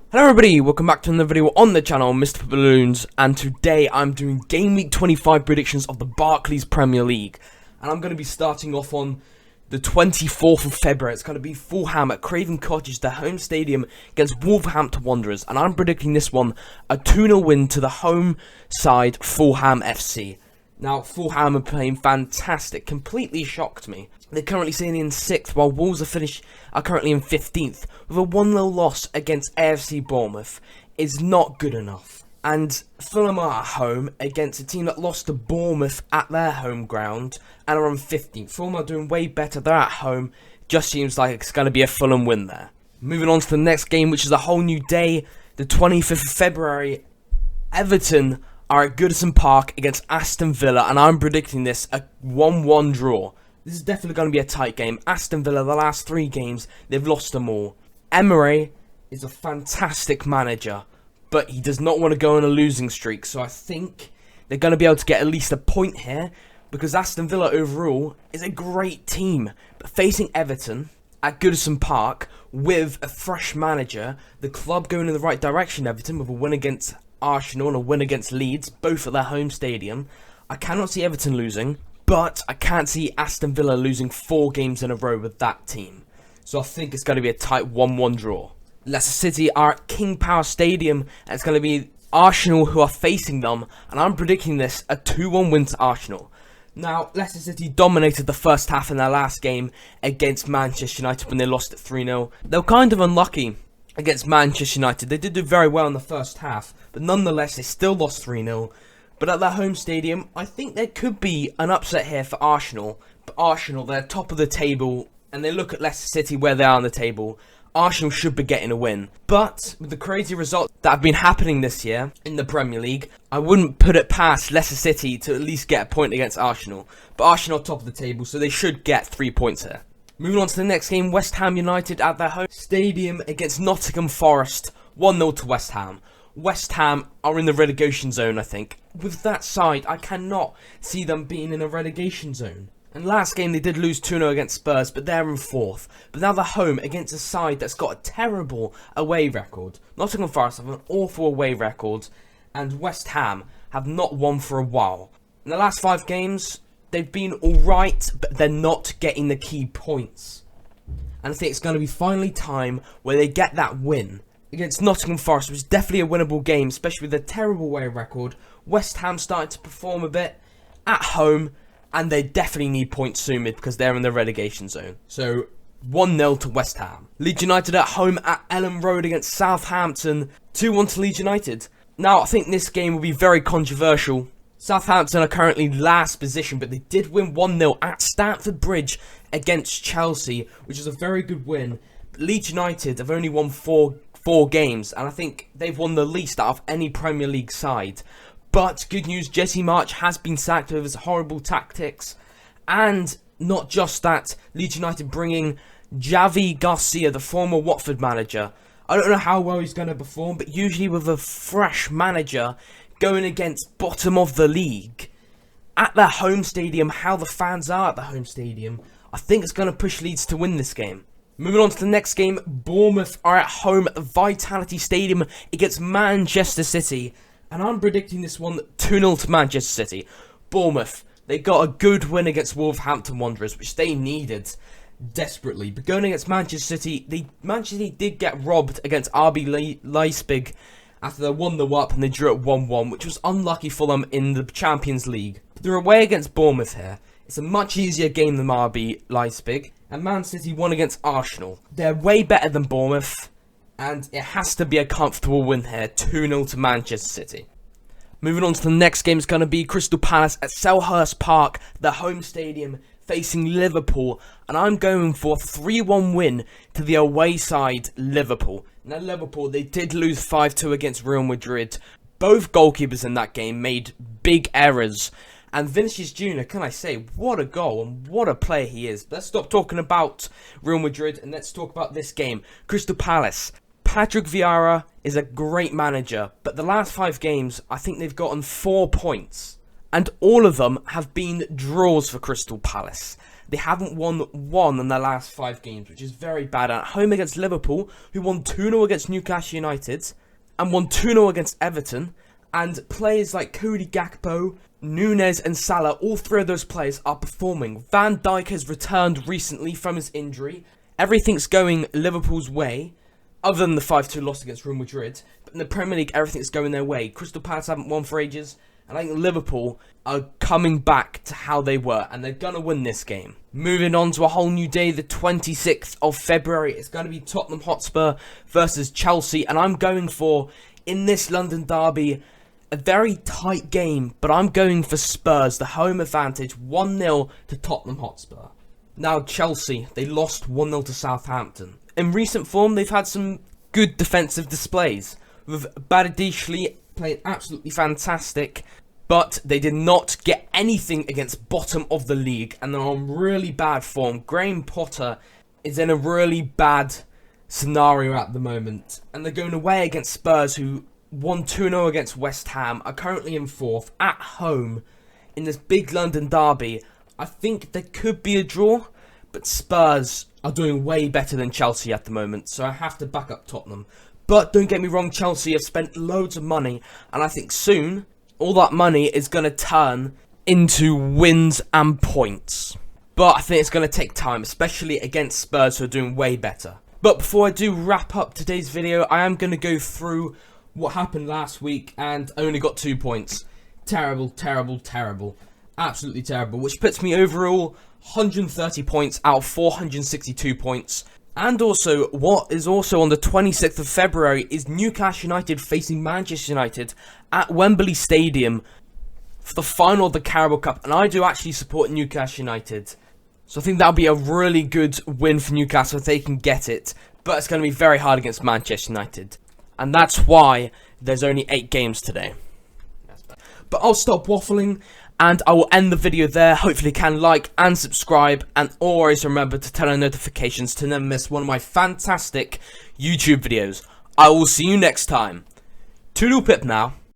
Hello everybody, welcome back to another video on the channel, Mr. Loons, and today I'm doing Game Week 25 predictions of the Barclays Premier League. And I'm going to be starting off on the 24th of February. It's going to be Fulham at Craven Cottage, their home stadium, against Wolverhampton Wanderers. And I'm predicting this one a 2-0 win to the home side, Fulham FC. Now, Fulham are playing fantastic, completely shocked me. They're currently sitting in 6th, while Wolves are currently in 15th, with a 1-0 loss against AFC Bournemouth is not good enough. And Fulham are at home against a team that lost to Bournemouth at their home ground and are on 15th. Fulham are doing way better, they're at home, just seems like it's going to be a Fulham win there. Moving on to the next game, which is a whole new day, the 25th of February, Everton are at Goodison Park against Aston Villa, and I'm predicting this a 1-1 draw. This is definitely going to be a tight game. Aston Villa, the last 3 games, they've lost them all. Emery is a fantastic manager, but he does not want to go on a losing streak, so I think they're going to be able to get at least a point here, because Aston Villa overall is a great team. But facing Everton at Goodison Park with a fresh manager, the club going in the right direction, Everton, with a win against Arsenal and a win against Leeds, both at their home stadium. I cannot see Everton losing, but I can't see Aston Villa losing 4 games in a row with that team. So I think it's going to be a tight 1-1 draw. Leicester City are at King Power Stadium, and it's going to be Arsenal who are facing them, and I'm predicting this a 2-1 win to Arsenal. Now, Leicester City dominated the first half in their last game against Manchester United when they lost at 3-0. They were kind of unlucky against Manchester United. They did do very well in the first half, but nonetheless they still lost 3-0. But at their home stadium, I think there could be an upset here for Arsenal. But Arsenal, they're top of the table, and they look at Leicester City where they are on the table. Arsenal should be getting a win. But with the crazy results that have been happening this year in the Premier League, I wouldn't put it past Leicester City to at least get a point against Arsenal. But Arsenal are top of the table, so they should get 3 points here. Moving on to the next game, West Ham United at their home stadium against Nottingham Forest, 1-0 to West Ham. West Ham are in the relegation zone, I think. With that side, I cannot see them being in a relegation zone. And last game they did lose 2-0 against Spurs, but they're in 4th. But now they're home against a side that's got a terrible away record. Nottingham Forest have an awful away record, and West Ham have not won for a while. In the last 5 games, they've been alright, but they're not getting the key points. And I think it's going to be finally time where they get that win against Nottingham Forest. It was definitely a winnable game, especially with a terrible away record. West Ham starting to perform a bit at home, and they definitely need points soon because they're in the relegation zone. So 1-0 to West Ham. Leeds United at home at Elland Road against Southampton, 2-1 to Leeds United. Now I think this game will be very controversial. Southampton are currently last position, but they did win 1-0 at Stamford Bridge against Chelsea, which is a very good win. But Leeds United have only won 4 games, and I think they've won the least out of any Premier League side. But good news, Jesse Marsch has been sacked over his horrible tactics, and not just that, Leeds United bringing Javi Garcia, the former Watford manager. I don't know how well he's going to perform, but usually with a fresh manager going against bottom of the league at their home stadium, how the fans are at the home stadium, I think it's going to push Leeds to win this game. Moving on to the next game, Bournemouth are at home at the Vitality Stadium against Manchester City. And I'm predicting this one 2-0 to Manchester City. Bournemouth, they got a good win against Wolverhampton Wanderers, which they needed desperately. But going against Manchester City, Manchester City did get robbed against RB Leipzig after they won the up and they drew at 1-1, which was unlucky for them in the Champions League. But they're away against Bournemouth here. It's a much easier game than RB Leipzig. And Man City won against Arsenal. They're way better than Bournemouth, and it has to be a comfortable win here, 2-0 to Manchester City. Moving on to the next game, is going to be Crystal Palace at Selhurst Park, the home stadium, facing Liverpool. And I'm going for a 3-1 win to the away side, Liverpool. Now Liverpool, they did lose 5-2 against Real Madrid. Both goalkeepers in that game made big errors. And Vinicius Jr., can I say, what a goal and what a player he is. Let's stop talking about Real Madrid and let's talk about this game. Crystal Palace. Patrick Vieira is a great manager, but the last 5 games, I think they've gotten 4 points. And all of them have been draws for Crystal Palace. They haven't won one in their last 5 games, which is very bad. And at home against Liverpool, who won 2-0 against Newcastle United, and won 2-0 against Everton, and players like Cody Gakpo, Nunes and Salah, all 3 of those players are performing. Van Dijk has returned recently from his injury. Everything's going Liverpool's way, other than the 5-2 loss against Real Madrid. But in the Premier League, everything's going their way. Crystal Palace haven't won for ages, and I think Liverpool are coming back to how they were, and they're going to win this game. Moving on to a whole new day, the 26th of February. It's going to be Tottenham Hotspur versus Chelsea, and I'm going for, in this London derby, a very tight game, but I'm going for Spurs, the home advantage, 1-0 to Tottenham Hotspur. Now, Chelsea, they lost 1-0 to Southampton. In recent form, they've had some good defensive displays, with Badiashile playing absolutely fantastic, but they did not get anything against bottom of the league, and they're on really bad form. Graham Potter is in a really bad scenario at the moment, and they're going away against Spurs, who won 2-0 against West Ham, are currently in 4th, at home, in this big London derby. I think there could be a draw, but Spurs are doing way better than Chelsea at the moment, so I have to back up Tottenham. But don't get me wrong, Chelsea have spent loads of money, and I think soon, all that money is going to turn into wins and points. But I think it's going to take time, especially against Spurs, who are doing way better. But before I do wrap up today's video, I am going to go through what happened last week, and I only got 2 points. Terrible, terrible, terrible. Absolutely terrible. Which puts me overall 130 points out of 462 points. And also, what is also on the 26th of February is Newcastle United facing Manchester United at Wembley Stadium for the final of the Carabao Cup. And I do actually support Newcastle United, so I think that'll be a really good win for Newcastle if they can get it. But it's going to be very hard against Manchester United. And that's why there's only 8 games today. But I'll stop waffling, and I will end the video there. Hopefully you can like and subscribe, and always remember to turn on notifications to never miss one of my fantastic YouTube videos. I will see you next time. Toodle pip now.